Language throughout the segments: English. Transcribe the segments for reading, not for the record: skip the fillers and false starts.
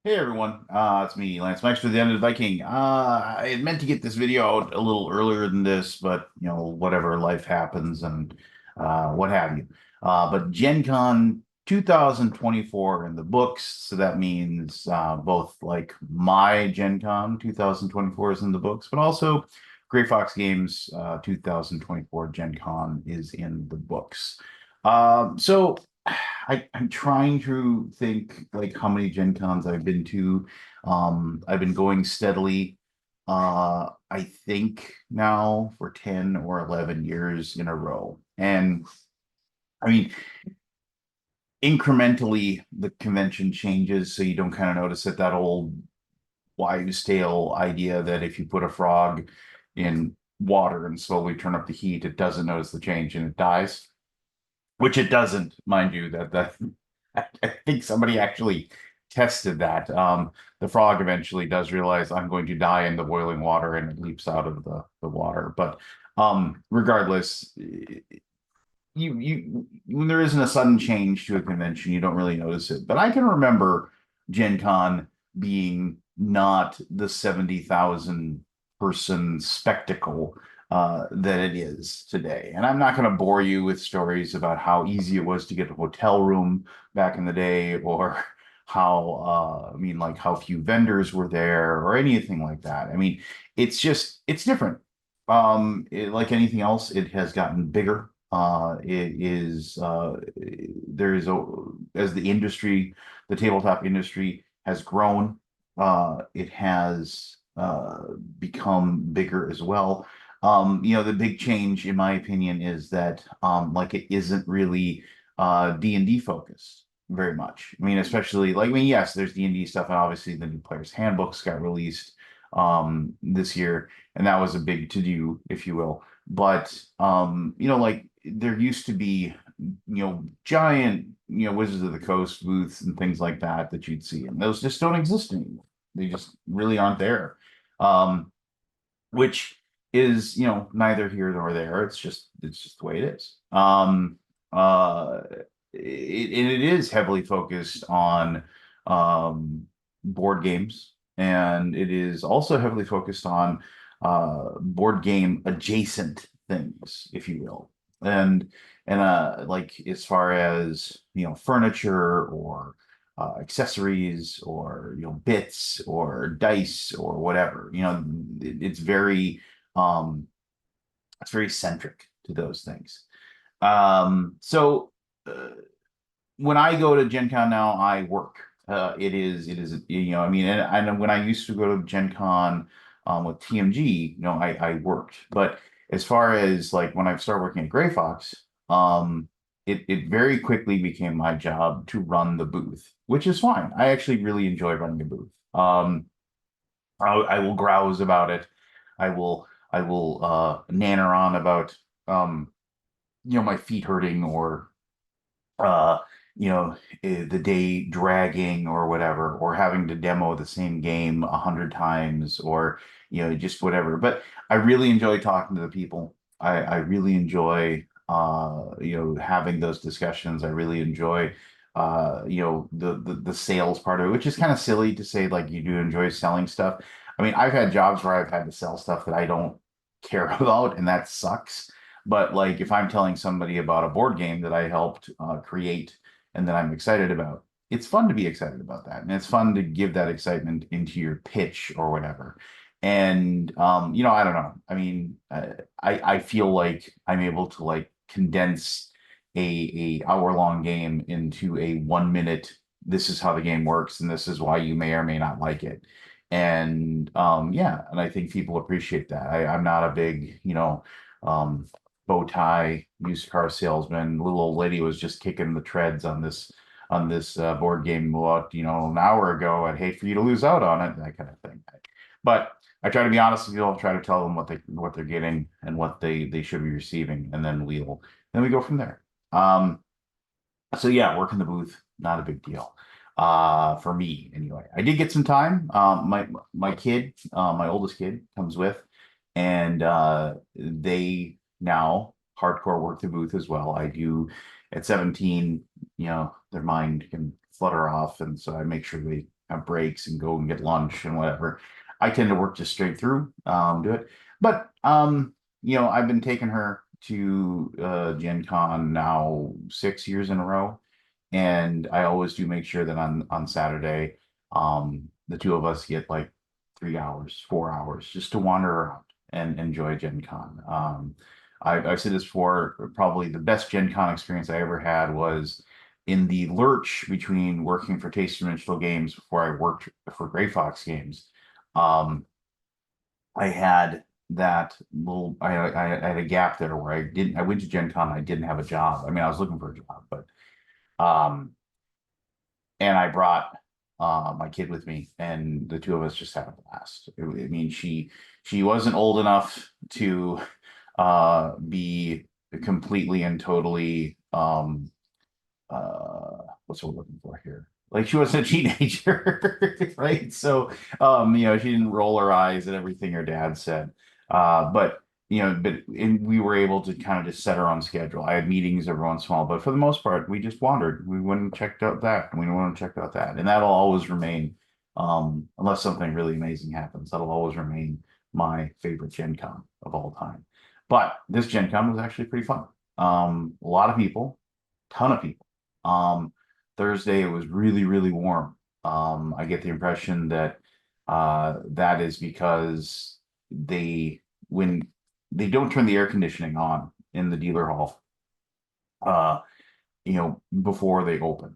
Hey everyone, it's me, Lance Max for the End of the Viking. I had meant to get this video out a little earlier than this, but whatever, life happens and what have you. But Gen Con 2024 in the books, so that means both like my Gen Con 2024 is in the books, but also Gray Fox Games 2024 Gen Con is in the books. So I'm trying to think like how many Gen Cons I've been to. I've been going steadily, I think now for 10 or 11 years in a row. And I mean, incrementally, the convention changes, so you don't kind of notice it. That old wives' tale idea that if you put a frog in water and slowly turn up the heat, it doesn't notice the change and it dies, which it doesn't, mind you. That I think somebody actually tested that. The frog eventually does realize I'm going to die in the boiling water and it leaps out of the water. But regardless, you when there isn't a sudden change to a convention, you don't really notice it. But I can remember Gen Con being not the 70,000 person spectacle that it is today. And I'm not going to bore you with stories about how easy it was to get a hotel room back in the day, or how like how few vendors were there or anything like that. I mean, it's different. Like anything else, it has gotten bigger. It is there is a as the industry, the tabletop industry has grown, it has become bigger as well. The big change, in my opinion, is that like it isn't really D&D focused very much. I mean, especially like yes, there's D&D stuff, and obviously the new players handbooks got released this year, and that was a big to do, if you will. But like there used to be, giant, Wizards of the Coast booths and things like that that you'd see, and those just don't exist anymore. They just really aren't there. Which is, neither here nor there. It's just the way it is. And it is heavily focused on board games, and it is also heavily focused on board game adjacent things, if you will. And like as far as furniture or accessories, or bits or dice or whatever, um it's very centric to those things. So when I go to Gen Con now, I work. It is, I mean, and when I used to go to Gen Con with TMG, I worked. But as far as like when I started working at Gray Fox, it very quickly became my job to run the booth, which is fine. I actually really enjoy running a booth. I will grouse about it. I will nanner on about my feet hurting, or uh the day dragging or whatever, or having to demo the same game 100 times, or just whatever. But I really enjoy talking to the people. I really enjoy having those discussions. I really enjoy the sales part of it, which is kind of silly to say like you do enjoy selling stuff. I mean, I've had jobs where I've had to sell stuff that I don't care about, and that sucks. But like if I'm telling somebody about a board game that I helped create and that I'm excited about, it's fun to be excited about that. And it's fun to give that excitement into your pitch or whatever. And I don't know. I mean, I feel like I'm able to like condense a hour-long game into a 1 minute, this is how the game works and this is why you may or may not like it. And yeah, and I think people appreciate that. I'm not a big, um bow tie used car salesman. Little old lady was just kicking the treads on this board game about an hour ago. I'd hate for you to lose out on it, that kind of thing. But I try to be honest with people. Try to tell them what they're getting and what they should be receiving, and then we go from there. So yeah, working the booth, not a big deal. For me anyway. I did get some time. My kid, my oldest kid comes with, and they now hardcore work the booth as well. I do at 17, their mind can flutter off, and so I make sure have breaks and go and get lunch and whatever. I tend to work just straight through, do it. But I've been taking her to Gen Con now 6 years in a row. And I always do make sure that on Saturday, the two of us get like 3 hours, 4 hours just to wander around and enjoy Gen Con. I've said this before, probably the best Gen Con experience I ever had was in the lurch between working for Taste Dimensional Games before I worked for Gray Fox Games. Um, I had I had a gap there where I went to Gen Con, I didn't have a job. I mean, I was looking for a job, but um, and I brought my kid with me, and the two of us just had a blast. I mean, she wasn't old enough to be completely and totally what's what we're looking for here? Like she wasn't a teenager, right? So she didn't roll her eyes at everything her dad said. But we were able to kind of just set her on schedule. I had meetings every once in a while, but for the most part, we just wandered. We went and checked out that, and we went and checked out that, and that'll always remain, unless something really amazing happens. That'll always remain my favorite Gen Con of all time. But this Gen Con was actually pretty fun. A lot of people, ton of people. Thursday it was really, really warm. I get the impression that that is because when they don't turn the air conditioning on in the dealer hall, before they open.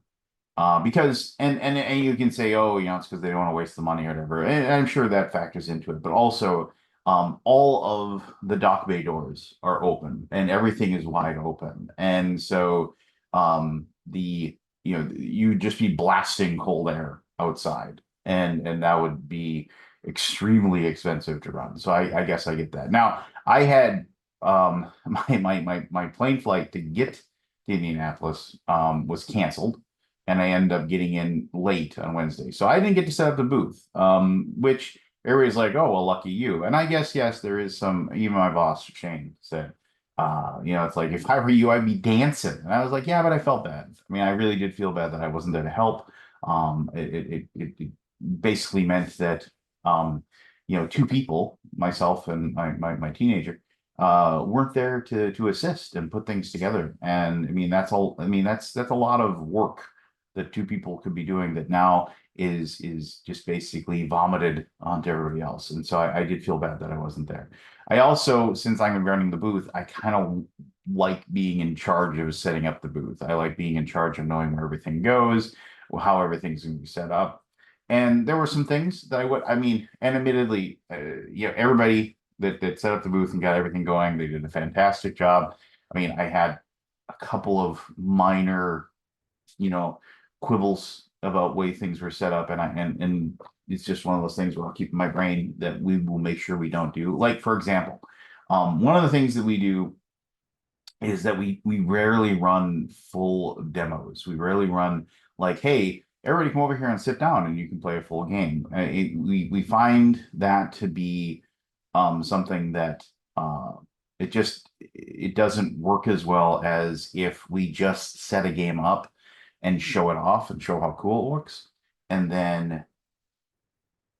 Because and you can say, oh, it's because they don't want to waste the money or whatever. And I'm sure that factors into it, but also all of the dock bay doors are open and everything is wide open. And so you'd just be blasting cold air outside, and that would be extremely expensive to run. So I guess I get that. Now I had my plane flight to get to Indianapolis was canceled, and I ended up getting in late on Wednesday. So I didn't get to set up the booth, which everybody's like, oh, well, lucky you. And I guess, yes, there is some, even my boss, Shane, said, it's like, if I were you, I'd be dancing. And I was like, yeah, but I felt bad. I mean, I really did feel bad that I wasn't there to help. It basically meant that, two people, myself and my teenager, weren't there to assist and put things together. And I mean, that's all. I mean, that's a lot of work that two people could be doing that now is just basically vomited onto everybody else. And so I did feel bad that I wasn't there. I also, since I'm running the booth, I kind of like being in charge of setting up the booth. I like being in charge of knowing where everything goes, how everything's going to be set up. And there were some things that and admittedly, everybody that set up the booth and got everything going, they did a fantastic job. I mean, I had a couple of minor, quibbles about way things were set up, and it's just one of those things where I'll keep in my brain that we will make sure we don't do. Like, for example, one of the things that we do is that we rarely run full demos. We rarely run like, hey, everybody come over here and sit down and you can play a full game. We find that to be something that it doesn't work as well as if we just set a game up and show it off and show how cool it looks, and then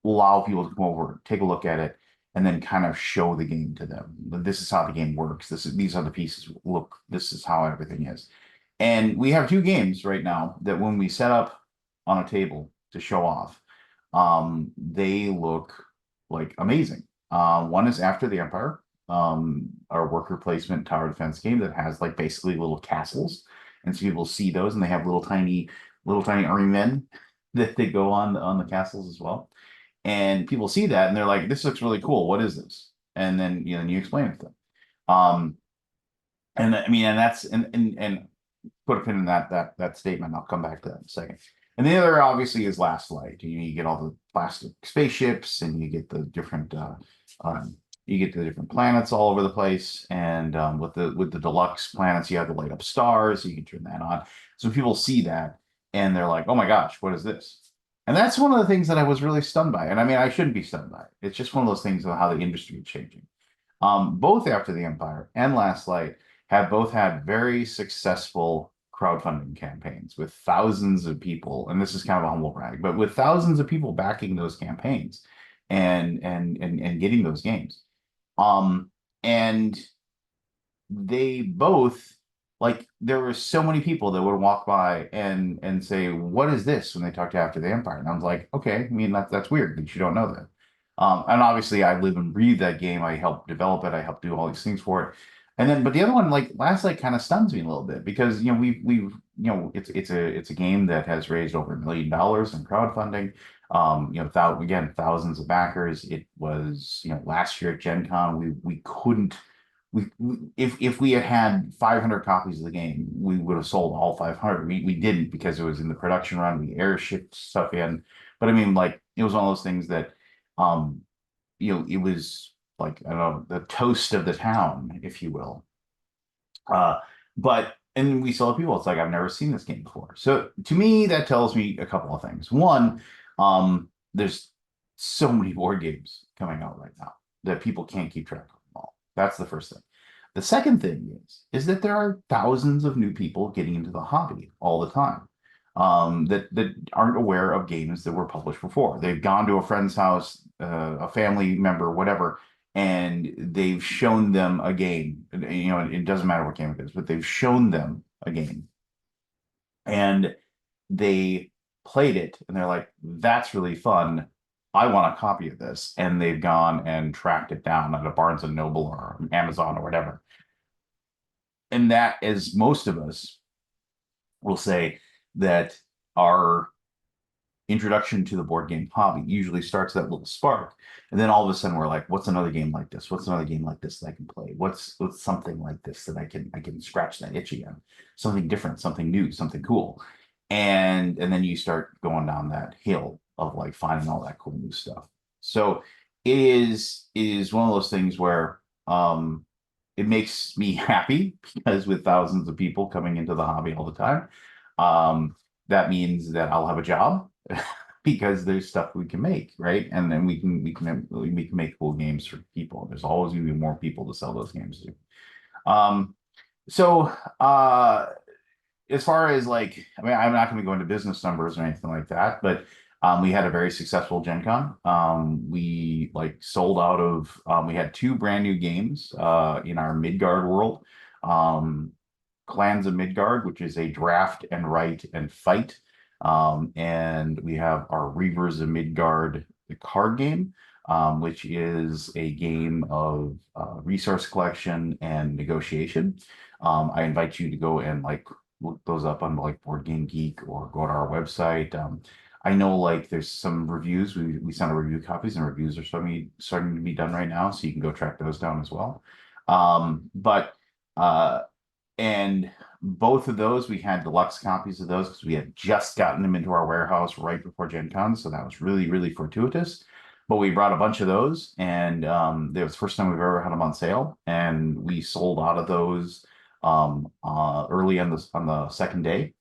allow people to come over, take a look at it, and then kind of show the game to them. This is how the game works. These are the pieces. Look, this is how everything is. And we have two games right now that when we set up on a table to show off, they look like amazing. One is After the Empire, our worker placement tower defense game that has like basically little castles, and so people see those, and they have little tiny army men that they go on the castles as well. And people see that and they're like, "This looks really cool. What is this?" And then you explain it to them. And I mean, and that's and put a pin in that statement. I'll come back to that in a second. And the other obviously is Last Light. You get all the plastic spaceships, and you get the different planets all over the place. And with the deluxe planets, you have to light up stars, so you can turn that on. So people see that and they're like, "Oh my gosh, what is this?" And that's one of the things that I was really stunned by. And I mean, I shouldn't be stunned by it. It's just one of those things of how the industry is changing. Both After the Empire and Last Light have both had very successful crowdfunding campaigns with thousands of people, and this is kind of a humble brag, but with thousands of people backing those campaigns and getting those games. Um, and they both like there were so many people that would walk by and say, "What is this?" when they talked to After the Empire, and I was like, "Okay, I mean that's weird that you don't know that." And obviously, I live and breathe that game. I helped develop it. I helped do all these things for it. And then, but the other one, like Last Light, kind of stuns me a little bit because we've it's a game that has raised over $1 million in crowdfunding. Thousands of backers. It was last year at Gen Con, we couldn't if we had had 500 copies of the game, we would have sold all 500. We didn't because it was in the production run. We air shipped stuff in, but I mean, like it was one of those things that, um, it was like I don't know the toast of the town, if you will. But and we still have people. It's like I've never seen this game before. So to me, that tells me a couple of things. One, there's so many board games coming out right now that people can't keep track of them all. That's the first thing. The second thing is that there are thousands of new people getting into the hobby all the time, that aren't aware of games that were published before. They've gone to a friend's house, a family member, whatever, and they've shown them a game. It doesn't matter what game it is, but they've shown them a game, and they played it, and they're like, "That's really fun. I want a copy of this." And they've gone and tracked it down at a Barnes and Noble or Amazon or whatever. And that, as most of us will say, that our introduction to the board game hobby usually starts that little spark, and then all of a sudden we're like, what's another game like this? What's another game like this that I can play? What's something like this that I can scratch that itch again? Something different, something new, something cool. And then you start going down that hill of like finding all that cool new stuff. So it is one of those things where it makes me happy because with thousands of people coming into the hobby all the time, that means that I'll have a job because there's stuff we can make, right? And then we can make cool games for people. There's always going to be more people to sell those games to. So as far as like, I mean, I'm not going to go into business numbers or anything like that, but we had a very successful Gen Con. We like sold out of, we had two brand new games in our Midgard world. Clans of Midgard, which is a draft and write and fight. And we have our Reavers of Midgard, the card game, which is a game of resource collection and negotiation. I invite you to go and like look those up on like Board Game Geek or go to our website. I know like there's some reviews. We sent a review copies, and reviews are starting to be done right now, so you can go track those down as well. But and both of those, we had deluxe copies of those because we had just gotten them into our warehouse right before Gen Con. So that was really, really fortuitous. But we brought a bunch of those, and it was the first time we've ever had them on sale. And we sold out of those early on the second day,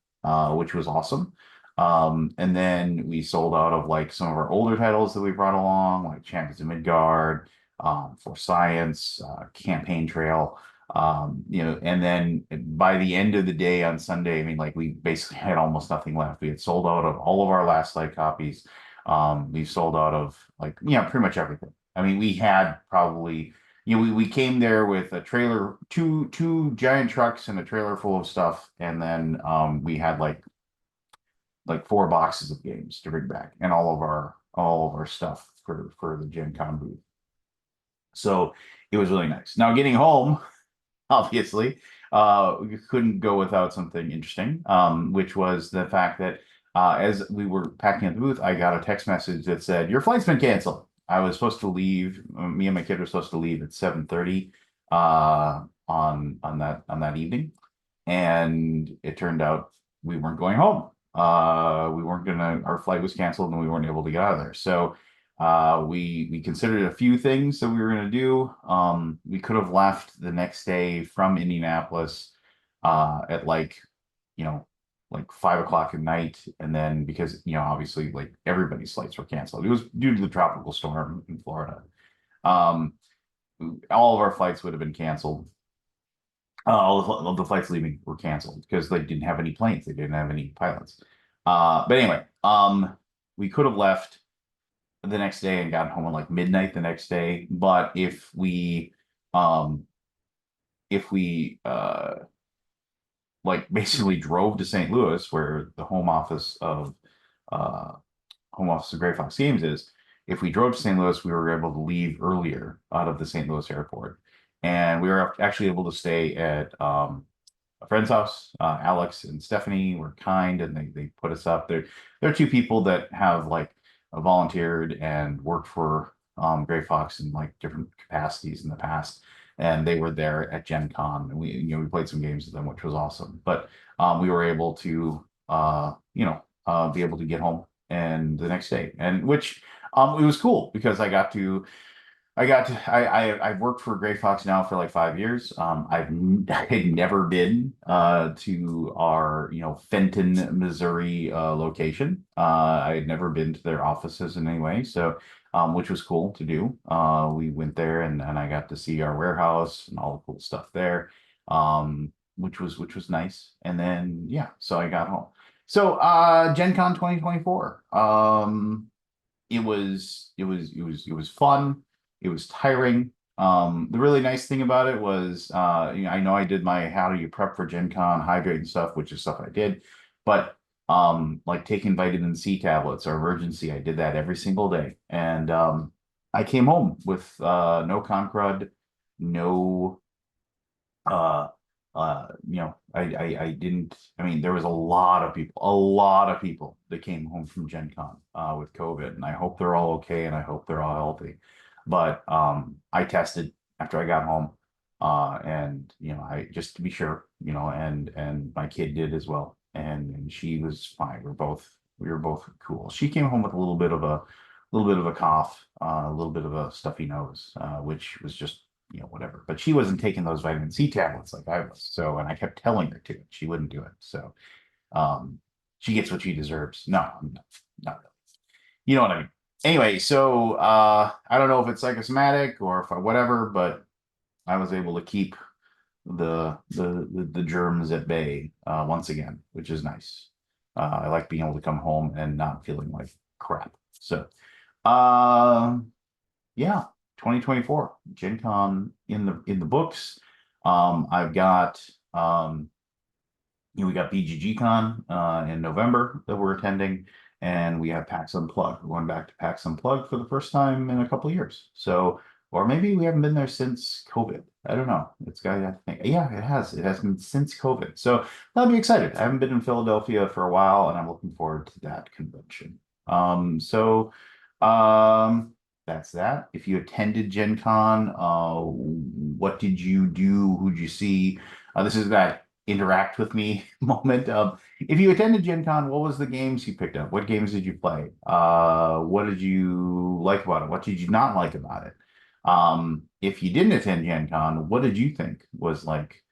which was awesome. And then we sold out of like some of our older titles that we brought along, like Champions of Midgard, For Science, Campaign Trail. And then by the end of the day on Sunday, I mean, like we basically had almost nothing left. We had sold out of all of our Last Light copies. We sold out of like, pretty much everything. I mean, we had probably, we came there with a trailer, two giant trucks and a trailer full of stuff. And then we had like 4 boxes of games to bring back and all of our stuff for the Gen Con booth. So it was really nice. Now getting home, obviously, we couldn't go without something interesting, which was the fact that as we were packing up the booth, I got a text message that said, "Your flight's been canceled." I was supposed to leave. Me and my kid were supposed to leave at 7:30 on that evening, and it turned out we weren't going home. We weren't gonna. Our flight was canceled, and we weren't able to get out of there. So we considered a few things that we were going to do. We could have left the next day from Indianapolis at like 5 o'clock at night, and then because obviously like everybody's flights were canceled. It was due to the tropical storm in Florida. All of our flights would have been canceled. All the flights leaving were canceled because they didn't have any planes. They didn't have any pilots. But anyway, we could have left the next day and got home at like midnight the next day. But um, if we like basically drove to St. Louis, where the uh, home office of Gray Fox Games is, if we drove to St. Louis, we were able to leave earlier out of the St. Louis airport, and we were actually able to stay at a friend's house. Alex and Stephanie were kind, and they put us up. They're two people that have like volunteered and worked for Gray Fox in like different capacities in the past, and they were there at Gen Con, and we played some games with them, which was awesome. But we were able to be able to get home and the next day, and which it was cool because I've worked for Gray Fox now for like 5 years. I had never been to our Fenton, Missouri location. I had never been to their offices in any way, so which was cool to do. We went there and I got to see our warehouse and all the cool stuff there, which was nice. And then yeah, so I got home. So Gen Con 2024. It was fun. It was tiring. The really nice thing about it was, I know I did my how do you prep for Gen Con, hydrate and stuff, which is stuff I did, but like taking vitamin C tablets or emergency, I did that every single day, and I came home with no con crud, no uh I didn't. I mean, there was a lot of people that came home from Gen Con with COVID, and I hope they're all okay and I hope they're all healthy. But I tested after I got home, and I just to be sure, and my kid did as well, and she was fine. We were both cool. She came home with a little bit of a cough, a little bit of a stuffy nose, which was just whatever. But she wasn't taking those vitamin C tablets like I was. So, and I kept telling her to. She wouldn't do it. So, um, she gets what she deserves. No, not really. You know what I mean? Anyway, so I don't know if it's psychosomatic or if whatever, but I was able to keep the germs at bay once again, which is nice. I like being able to come home and not feeling like crap. So, um, yeah, 2024 Gen Con in the books. I've got we got BGG Con in November that we're attending, and we have PAX Unplugged. We're going back to PAX Unplugged for the first time in a couple of years. So, or maybe we haven't been there since COVID. I don't know. It's got, I think, yeah, it has. It has been since COVID. So I'll be excited. I haven't been in Philadelphia for a while, and I'm looking forward to that convention. So, um, that's that. If you attended Gen Con, what did you do? Who'd you see? This is that interact with me moment. If you attended Gen Con, what was the games you picked up? What games did you play? What did you like about it? What did you not like about it? If you didn't attend Gen Con, what did you think was like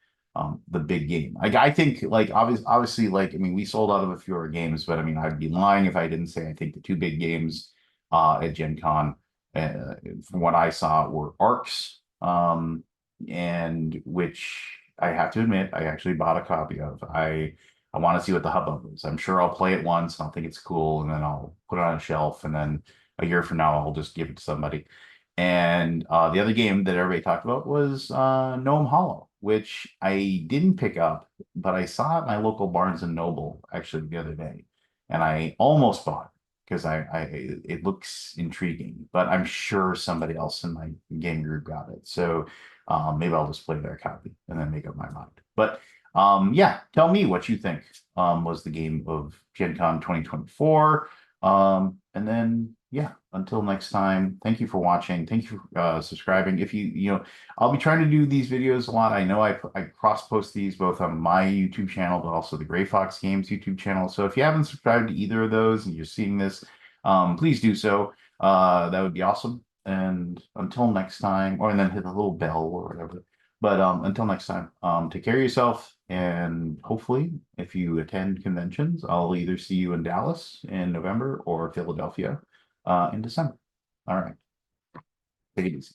the big game? Like I think like obviously like I mean we sold out of a few of our games, but I mean I'd be lying if I didn't say I think the two big games at Gen Con from what I saw were Arcs, and which I have to admit, I actually bought a copy of. I want to see what the hubbub is. I'm sure I'll play it once and I'll think it's cool, and then I'll put it on a shelf, and then a year from now I'll just give it to somebody. And the other game that everybody talked about was Gnome Hollow, which I didn't pick up, but I saw it at my local Barnes and Noble actually the other day, and I almost bought it because it looks intriguing, but I'm sure somebody else in my game group got it. So maybe I'll just play their copy and then make up my mind. But yeah, tell me what you think was the game of Gen Con 2024. And then yeah, until next time, thank you for watching. Thank you for subscribing. If I'll be trying to do these videos a lot. I know I cross post these both on my YouTube channel, but also the Gray Fox Games YouTube channel. So if you haven't subscribed to either of those and you're seeing this, please do so. That would be awesome. And until next time, and then hit the little bell or whatever. But until next time, take care of yourself. And hopefully, if you attend conventions, I'll either see you in Dallas in November or Philadelphia in December. All right. Take it easy.